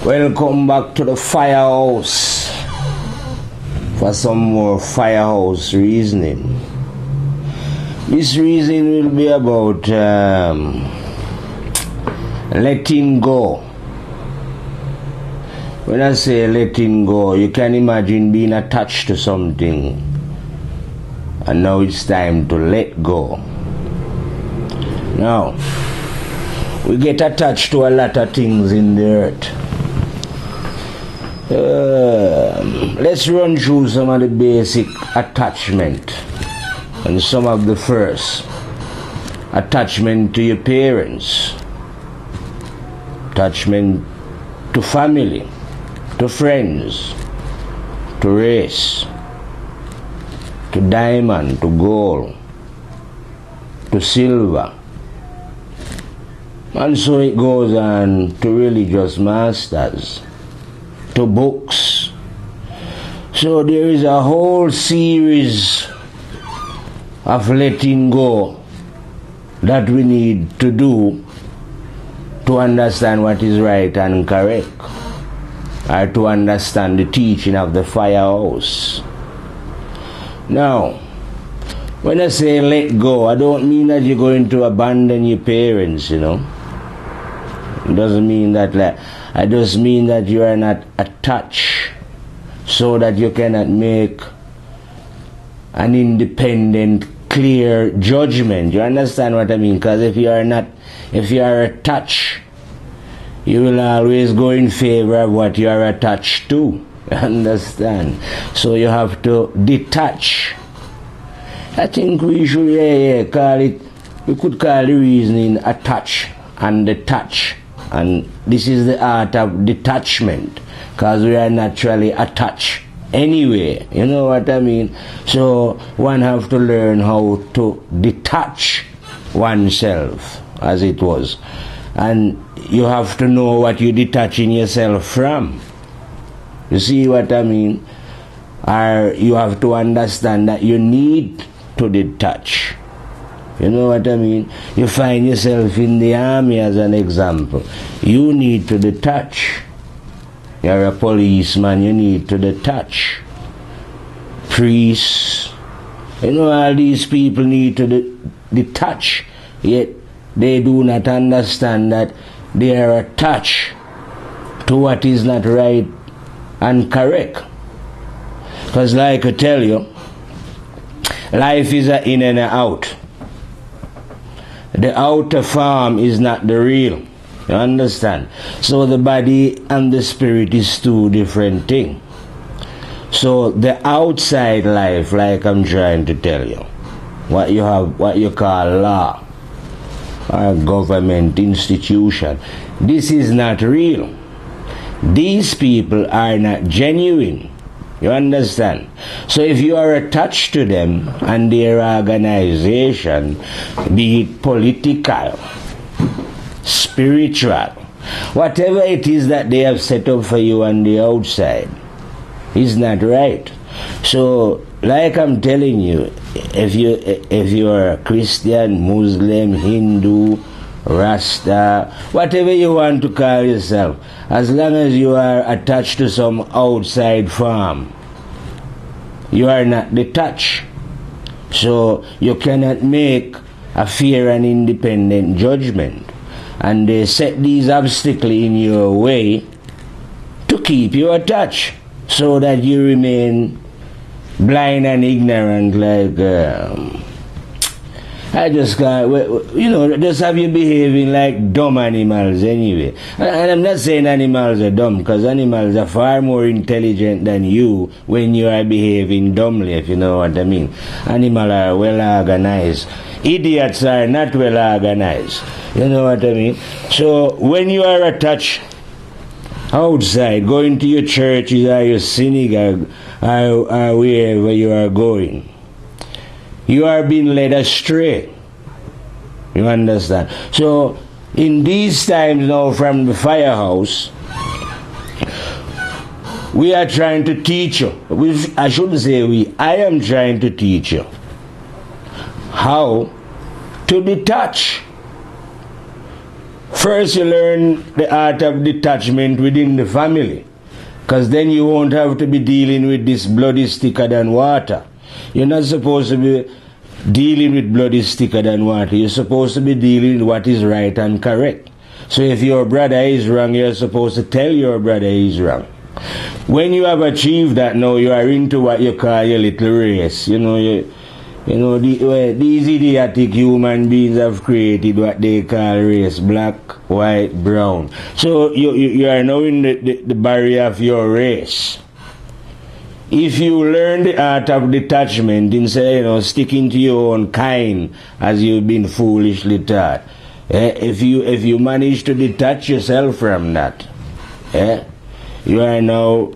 Welcome back to the firehouse for some more firehouse reasoning. This reasoning will be about letting go. When I say letting go, you can imagine being attached to something and now it's time to let go. Now, we get attached to a lot of things in the earth. Let's run through some of the basic attachment and some of the first. Attachment to your parents, attachment to family, to friends, to race, to diamond, to gold, to silver. And so it goes on to religious masters, to books. So there is a whole series of letting go that we need to do to understand what is right and correct, or to understand the teaching of the firehouse. Now, when I say let go, I don't mean that you're going to abandon your parents, you know. It doesn't mean that. I just mean that you are not attached so that you cannot make an independent, clear judgment. You understand what I mean? Because if you are attached, you will always go in favor of what you are attached to. You understand? So you have to detach. I think we should call it, we could call the reasoning attach and detach. And this is the art of detachment, because we are naturally attached anyway. You know what I mean? So one have to learn how to detach oneself, as it was. And you have to know what you're detaching yourself from. You see what I mean? Or you have to understand that you need to detach. You know what I mean? You find yourself in the army as an example. You need to detach. You're a policeman, you need to detach. Priests, you know, all these people need to detach, yet they do not understand that they are attached to what is not right and correct. Because like I tell you, life is an in and an out. The outer form is not the real. You understand? So the body and the spirit is two different things. So the outside life, like I'm trying to tell you, what you have, what you call law or government institution, this is not real. These people are not genuine. You understand? So if you are attached to them and their organization, be it political, spiritual, whatever it is that they have set up for you on the outside, is not right. So, like I'm telling you, if you are a Christian, Muslim, Hindu, Rasta, whatever you want to call yourself, as long as you are attached to some outside form, you are not detached. So you cannot make a fair and independent judgment. And they set these obstacles in your way to keep you attached, so that you remain blind and ignorant, like I just can't, you know, just have you behaving like dumb animals anyway. And I'm not saying animals are dumb, because animals are far more intelligent than you when you are behaving dumbly, if you know what I mean. Animals are well organized. Idiots are not well organized. You know what I mean? So when you are attached outside, going to your churches or your synagogue or wherever you are going, you are being led astray. You understand? So, in these times now from the firehouse, we are trying to teach you. I shouldn't say we. I am trying to teach you how to detach First, you learn the art of detachment within the family. Because then you won't have to be dealing with this blood is thicker than water. You're not supposed to be dealing with blood is thicker than water. You're supposed to be dealing with what is right and correct. So if your brother is wrong, you're supposed to tell your brother he's wrong. When you have achieved that, now you are into what you call your little race. These idiotic human beings have created what they call race, black, white, brown. So you are now in the barrier of your race. If you learn the art of detachment instead of sticking to your own kind as you've been foolishly taught, if you manage to detach yourself from that, you are now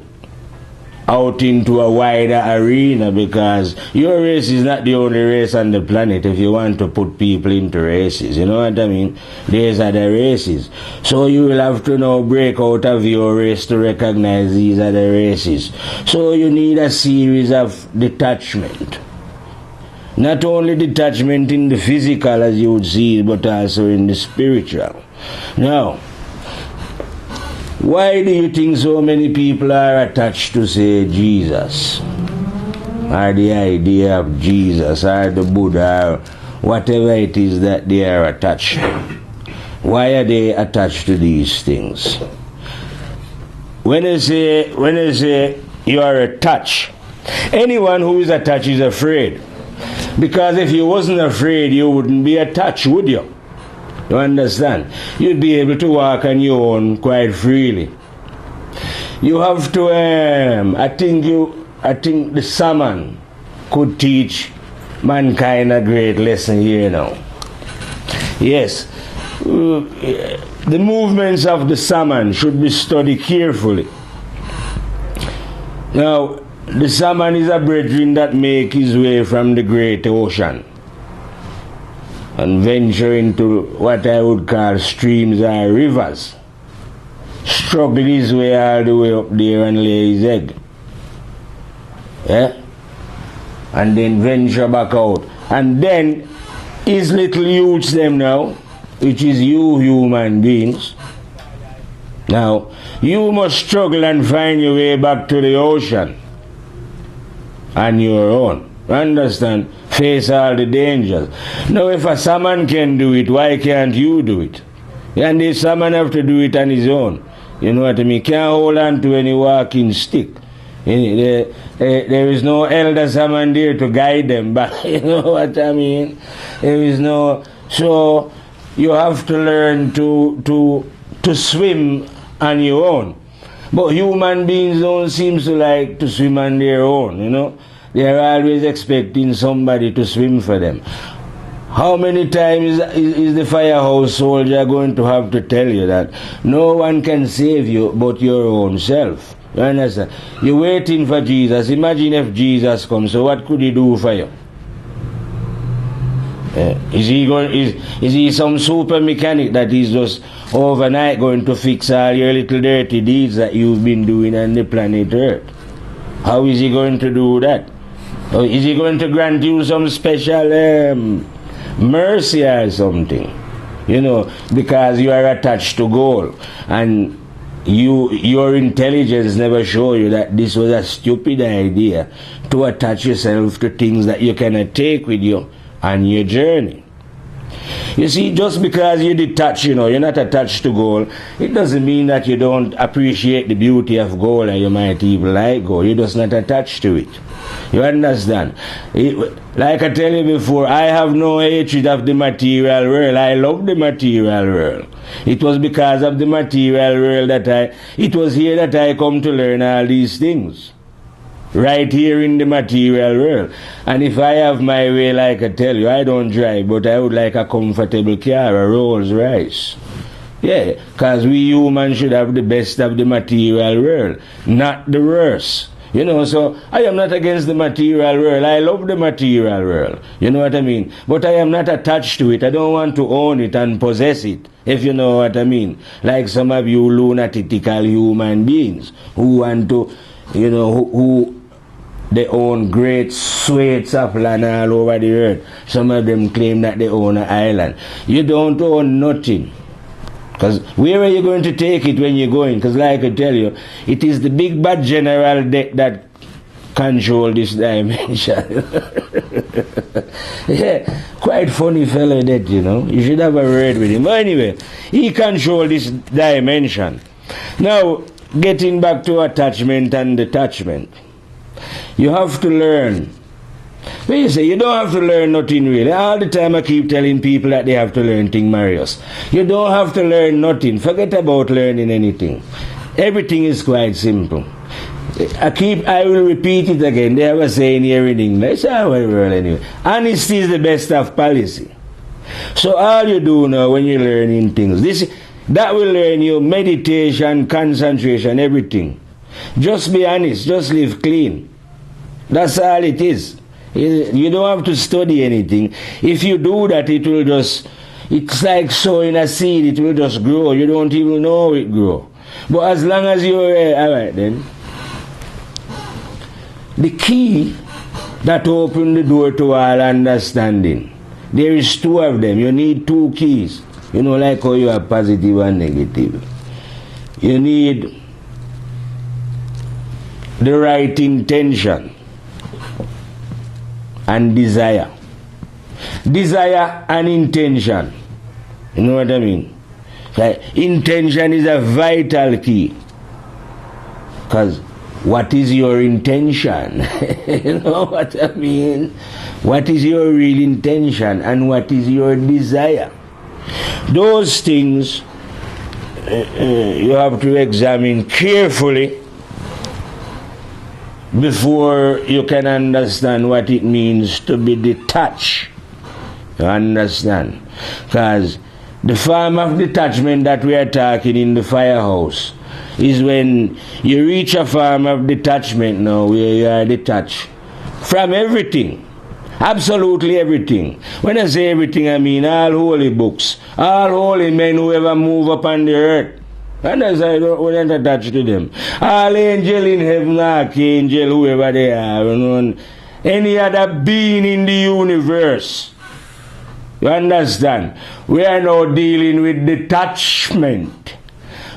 out into a wider arena, because your race is not the only race on the planet. If you want to put people into races, you know what I mean? There's other races. So you will have to now break out of your race to recognize these other races. So you need a series of detachment. Not only detachment in the physical, as you would see, but also in the spiritual. Now, why do you think so many people are attached to, say, Jesus? Or the idea of Jesus, or the Buddha, or whatever it is that they are attached to? Why are they attached to these things? When I say you are attached, anyone who is attached is afraid. Because if you wasn't afraid, you wouldn't be attached, would you? You understand? You'd be able to walk on your own quite freely. You have to, I think the salmon could teach mankind a great lesson here now. Yes, the movements of the salmon should be studied carefully. Now, the salmon is a brethren that make his way from the great ocean and venture into what I would call streams or rivers. Struggle his way all the way up there and lay his egg. And then venture back out. And then his little youths them now, which is you human beings. Now, you must struggle and find your way back to the ocean on your own. Understand? Face all the dangers. Now, if a salmon can do it, why can't you do it? And the salmon have to do it on his own. You know what I mean? Can't hold on to any walking stick. There is no elder salmon there to guide them back. You know what I mean? There is no. So you have to learn to swim on your own. But human beings don't seem to like to swim on their own. You know. They are always expecting somebody to swim for them. How many times is the firehouse soldier going to have to tell you that no one can save you but your own self? You understand? You're waiting for Jesus. Imagine if Jesus comes. So what could he do for you? Is he some super mechanic that is just overnight going to fix all your little dirty deeds that you've been doing on the planet Earth? How is he going to do that? Or is he going to grant you some special mercy or something? You know, because you are attached to goal, and your intelligence never show you that this was a stupid idea to attach yourself to things that you cannot take with you on your journey. You see, just because you detach, you're not attached to goal, it doesn't mean that you don't appreciate the beauty of goal and you might even like goal. You're just not attached to it. You understand? Like I tell you before, I have no hatred of the material world. I love the material world. It was because of the material world it was here that I come to learn all these things. Right here in the material world. And if I have my way, like I tell you, I don't drive, but I would like a comfortable car, a Rolls Royce. Yeah, because we humans should have the best of the material world, not the worst. So I am not against the material world. I love the material world. You know what I mean? But I am not attached to it. I don't want to own it and possess it, if you know what I mean. Like some of you lunatical human beings who want to, who they own great swathes of land all over the earth. Some of them claim that they own an island. You don't own nothing. Because where are you going to take it when you're going? Because like I tell you, it is the big bad general that control this dimension. Yeah, quite funny fellow that, you know. You should have a word with him. But anyway, he controls this dimension. Now, getting back to attachment and detachment. You have to learn. When you say you don't have to learn nothing really. All the time I keep telling people that they have to learn things, Marius. You don't have to learn nothing. Forget about learning anything. Everything is quite simple. I will repeat it again. They have a saying here in English. Anyway. Honesty is the best of policy. So all you do now when you're learning things, that will learn you meditation, concentration, everything. Just be honest. Just live clean. That's all it is. You don't have to study anything. If you do that, it will just, it's like sowing a seed, it will just grow. You don't even know it grow. But as long as you're, alright then. The key that opens the door to all understanding, there is two of them. You need two keys. You know, like how you have positive and negative. You need the right intention and desire. Desire and intention. You know what I mean? Like, intention is a vital key. Because what is your intention? You know what I mean? What is your real intention and what is your desire? Those things you have to examine carefully before you can understand what it means to be detached. You understand? Because the form of detachment that we are talking in the firehouse is when you reach a form of detachment now where you are detached from everything. Absolutely everything. When I say everything, I mean all holy books, all holy men who ever move upon the earth. And as I don't attach to them. All angel in heaven, archangel, whoever they are, you know, any other being in the universe. You understand? We are now dealing with detachment,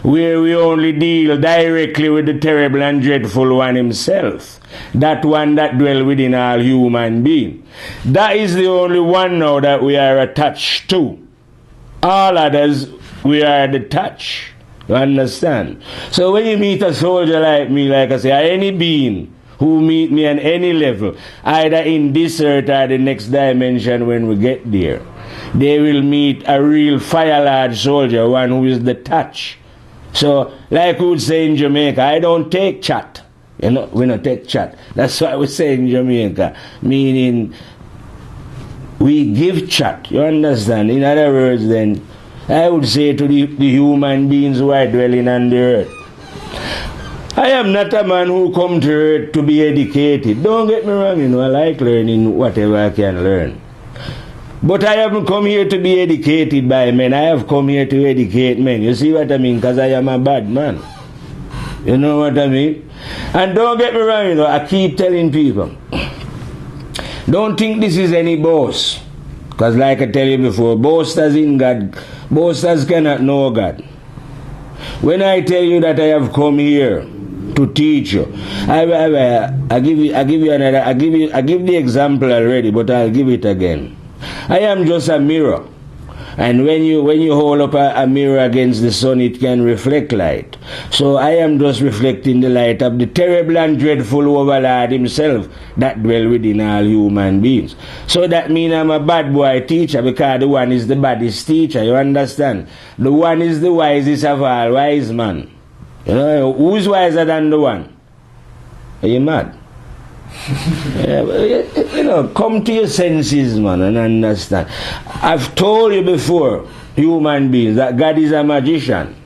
where we only deal directly with the terrible and dreadful one himself. That one that dwells within all human beings. That is the only one now that we are attached to. All others, we are detached. You understand? So when you meet a soldier like me, like I say, or any being who meet me on any level, either in this earth or the next dimension when we get there, they will meet a real fire large soldier, one who is detached. So, like we would say in Jamaica, I don't take chat. You know, we don't take chat. That's what we say in Jamaica. Meaning, we give chat. You understand? In other words, then, I would say to the human beings who are dwelling on the earth, I am not a man who come to earth to be educated. Don't get me wrong, you know, I like learning whatever I can learn. But I haven't come here to be educated by men. I have come here to educate men. You see what I mean? Because I am a bad man. You know what I mean? And don't get me wrong, you know, I keep telling people, don't think this is any boast. Because like I tell you before, boasters in God, boasters cannot know God. When I tell you that I have come here to teach you, I give the example already, but I'll give it again. I am just a mirror. And when you hold up a mirror against the sun, it can reflect light. So I am just reflecting the light of the terrible and dreadful overlord himself that dwell within all human beings. So that means I'm a bad boy teacher, because the one is the baddest teacher, you understand? The one is the wisest of all wise man. You know, who's wiser than the one? Are you mad? You know, come to your senses, man, and understand. I've told you before, human beings, that God is a magician.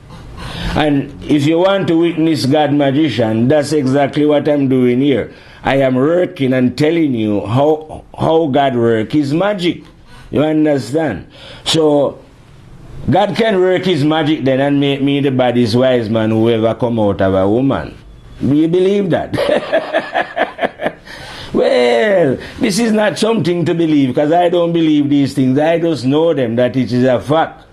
And if you want to witness God magician, that's exactly what I'm doing here. I am working and telling you how God works his magic. You understand? So, God can work his magic then and make me the baddest wise man who ever come out of a woman. Do you believe that? Well, this is not something to believe, because I don't believe these things. I just know them, that it is a fact.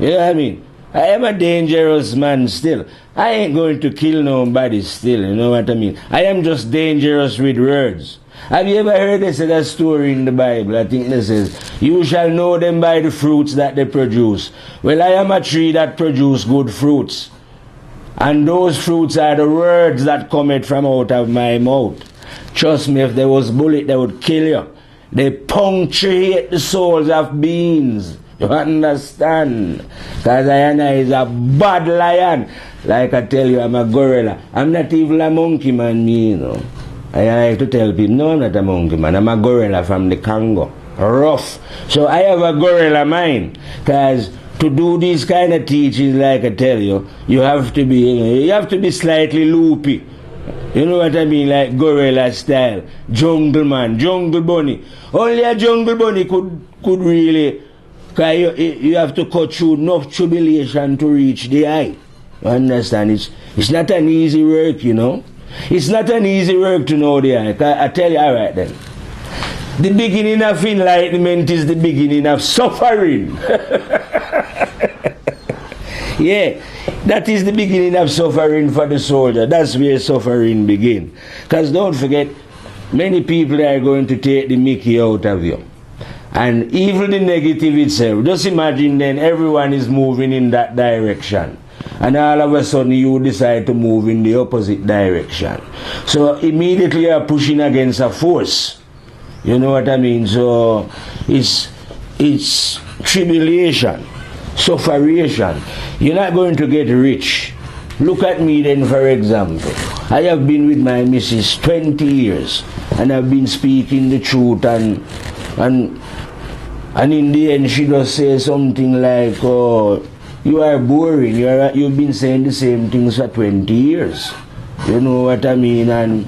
You know what I mean? I am a dangerous man still. I ain't going to kill nobody still, you know what I mean? I am just dangerous with words. Have you ever heard they say that story in the Bible? I think this says, you shall know them by the fruits that they produce. Well, I am a tree that produce good fruits. And those fruits are the words that cometh from out of my mouth. Trust me, if there was bullet, they would kill you. They punctuate the souls of beings. You understand? Because I is a bad lion. Like I tell you, I'm a gorilla. I'm not even a monkey man, me, you know. I like to tell people, no, I'm not a monkey man. I'm a gorilla from the Congo. Rough. So I have a gorilla mind. Because to do these kind of teachings, like I tell you, you have to be slightly loopy. You know what I mean? Like gorilla style. Jungle man, jungle bunny. Only a jungle bunny could really, because you have to cut through enough tribulation to reach the eye. You understand? It's not an easy work, you know. It's not an easy work to know the eye. I tell you, all right then. The beginning of enlightenment is the beginning of suffering. Yeah, that is the beginning of suffering for the soldier. That's where suffering begins. Because don't forget, many people are going to take the mickey out of you. And even the negative itself. Just imagine then everyone is moving in that direction. And all of a sudden you decide to move in the opposite direction. So immediately you are pushing against a force. You know what I mean? So it's tribulation, sufferation. You're not going to get rich. Look at me then, for example. I have been with my missus 20 years. And I've been speaking the truth and in the end she just says something like, oh, you are boring. You've been saying the same things for 20 years. You know what I mean? And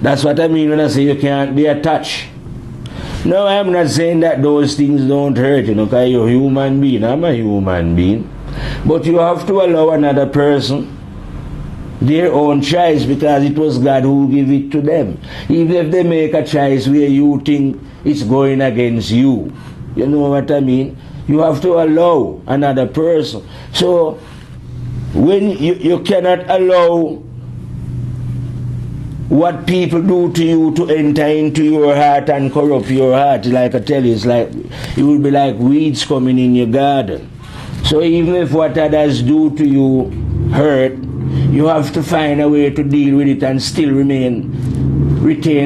that's what I mean when I say you can't be attached. No, I'm not saying that those things don't hurt, you know, because you're a human being. I'm a human being. But you have to allow another person their own choice, because it was God who gave it to them. Even if they make a choice where you think it's going against you. You know what I mean? You have to allow another person. So, when you cannot allow what people do to you to enter into your heart and corrupt your heart, like I tell you, it's like, it will be like weeds coming in your garden. So even if what others do to you hurt, you have to find a way to deal with it and still retain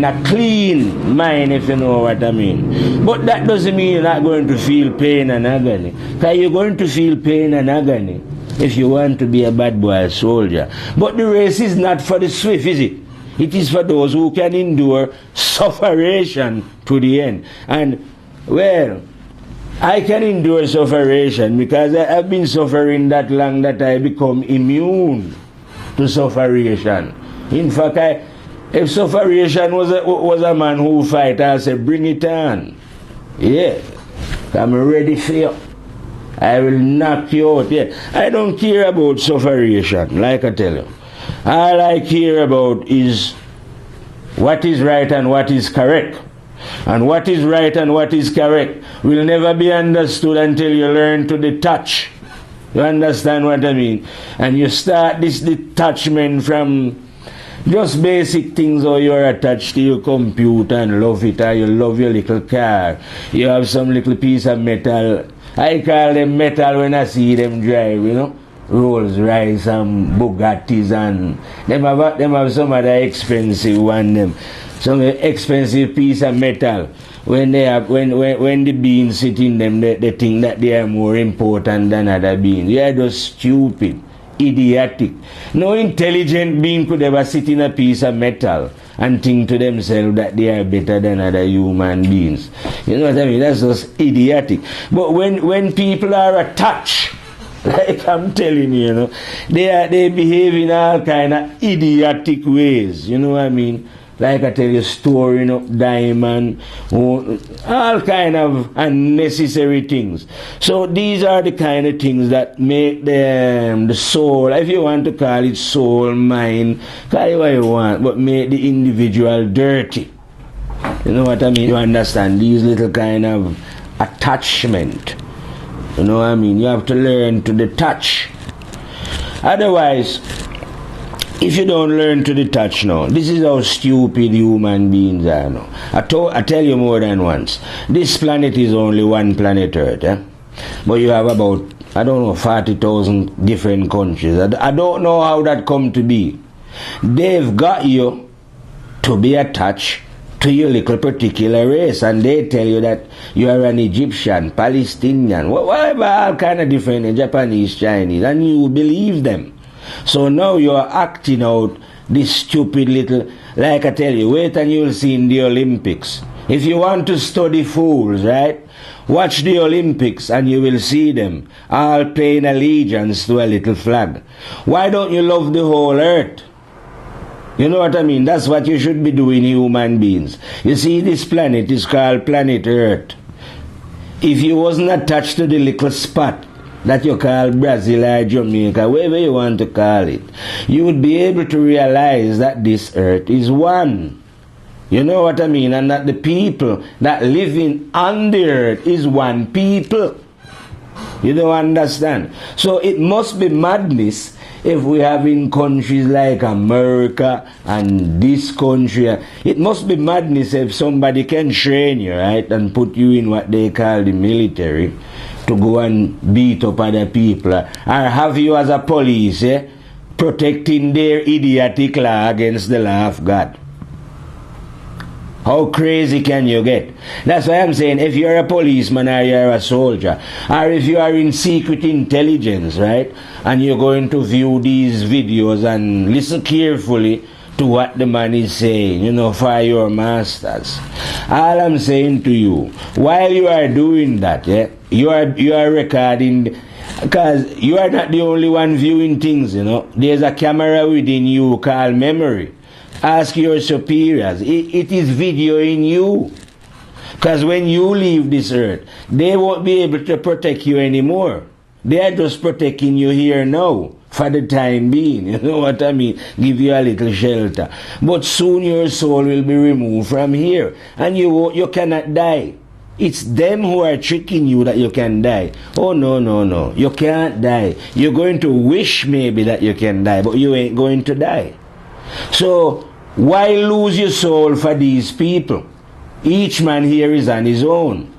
a clean mind, if you know what I mean. But that doesn't mean you're not going to feel pain and agony. Because you're going to feel pain and agony if you want to be a bad boy soldier. But the race is not for the swift, is it? It is for those who can endure sufferation to the end. And, well, I can endure sufferation because I've been suffering that long that I become immune to sufferation. In fact, if sufferation was a man who fight, I'd say, bring it on. Yeah, I'm ready for you. I will knock you out. Yeah, I don't care about sufferation, like I tell you. All I care about is what is right and what is correct. And what is right and what is correct will never be understood until you learn to detach. You understand what I mean? And you start this detachment from just basic things, or you're attached to your computer and love it, or you love your little car. You have some little piece of metal. I call them metal when I see them drive, you know. Rolls Royce and Bugattis, and them have some other expensive one, them some expensive piece of metal. When they have when the beans sit in them, they think that they are more important than other beings. They are just stupid, idiotic. No intelligent being could ever sit in a piece of metal and think to themselves that they are better than other human beings. You know what I mean? That's just idiotic. But when people are attached, like I'm telling you, you know, they behave in all kind of idiotic ways. You know what I mean? Like I tell you, storing up diamond, all kind of unnecessary things. So these are the kind of things that make them the soul, if you want to call it soul, mind, call it what you want, but make the individual dirty. You know what I mean? You understand? These little kind of attachment You know what I mean? You have to learn to detach. Otherwise, if you don't learn to detach now, this is how stupid human beings are now. I tell you more than once. This planet is only one planet Earth, eh? But you have about, I don't know, 40,000 different countries. I don't know how that come to be. They've got you to be attached to your little particular race, and they tell you that you are an Egyptian, Palestinian, whatever, all kind of different, Japanese, Chinese, and you believe them. So now you are acting out this stupid little, like I tell you, wait and you'll see in the Olympics. If you want to study fools, right, watch the Olympics and you will see them all paying allegiance to a little flag. Why don't you love the whole earth? You know what I mean? That's what you should be doing, human beings. You see, this planet is called planet Earth. If you wasn't attached to the little spot that you call Brazil or Jamaica, wherever you want to call it, you would be able to realize that this earth is one. You know what I mean? And that the people that live on the earth is one people. You don't understand? So it must be madness if we have in countries like America and this country. It must be madness if somebody can train you, right, and put you in what they call the military to go and beat up other people, or have you as a police, protecting their idiotic law against the law of God. How crazy can you get? That's why I'm saying, if you're a policeman or you're a soldier, or if you are in secret intelligence, right, and you're going to view these videos and listen carefully to what the man is saying, you know, for your masters. All I'm saying to you, while you are doing that, you are recording, because you are not the only one viewing things, you know. There's a camera within you called memory. Ask your superiors. It is videoing you. Because when you leave this earth, they won't be able to protect you anymore. They are just protecting you here now, for the time being. You know what I mean? Give you a little shelter. But soon your soul will be removed from here. And you cannot die. It's them who are tricking you that you can die. Oh, no, no, no. You can't die. You're going to wish maybe that you can die, but you ain't going to die. So, why lose your soul for these people? Each man here is on his own.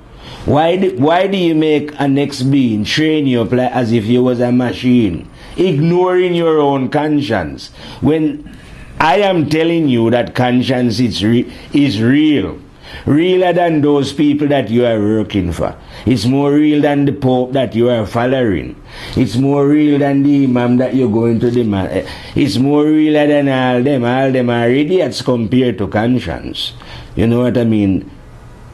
Why do you make a next being train you up like as if you was a machine, ignoring your own conscience? When I am telling you that conscience is real. Realer than those people that you are working for. It's more real than the Pope that you are following. It's more real than the Imam that you're going to demand. It's more realer than all them. All them are idiots compared to conscience. You know what I mean?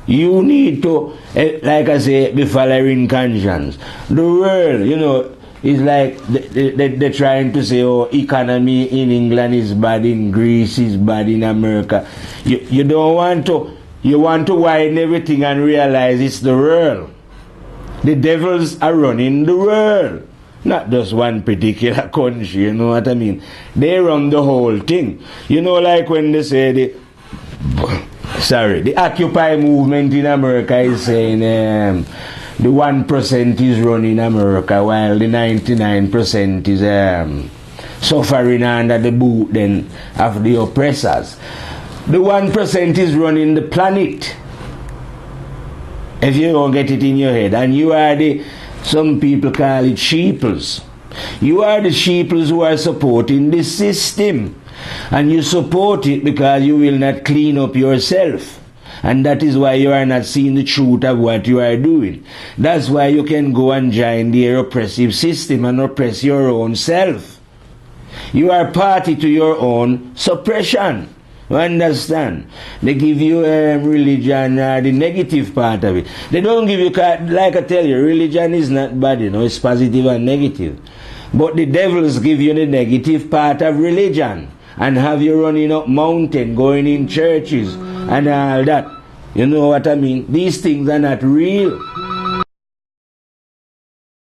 You need to, like I say, be following conscience. The world, you know, is like they're trying to say, oh, economy in England is bad, in Greece is bad, in America. You don't want to. You want to widen everything and realize it's the world. The devils are running the world. Not just one particular country, you know what I mean? They run the whole thing. You know, like when they say the Occupy movement in America is saying the 1% is running America while the 99% is suffering under the boot then of the oppressors. The 1% is running the planet. If you don't get it in your head. And you are some people call it sheeples. You are the sheeples who are supporting this system. And you support it because you will not clean up yourself. And that is why you are not seeing the truth of what you are doing. That's why you can go and join their oppressive system and oppress your own self. You are party to your own suppression. You understand? They give you religion, the negative part of it. They don't give you, like I tell you, religion is not bad, you know, it's positive and negative. But the devils give you the negative part of religion and have you running up mountain, going in churches and all that. You know what I mean? These things are not real.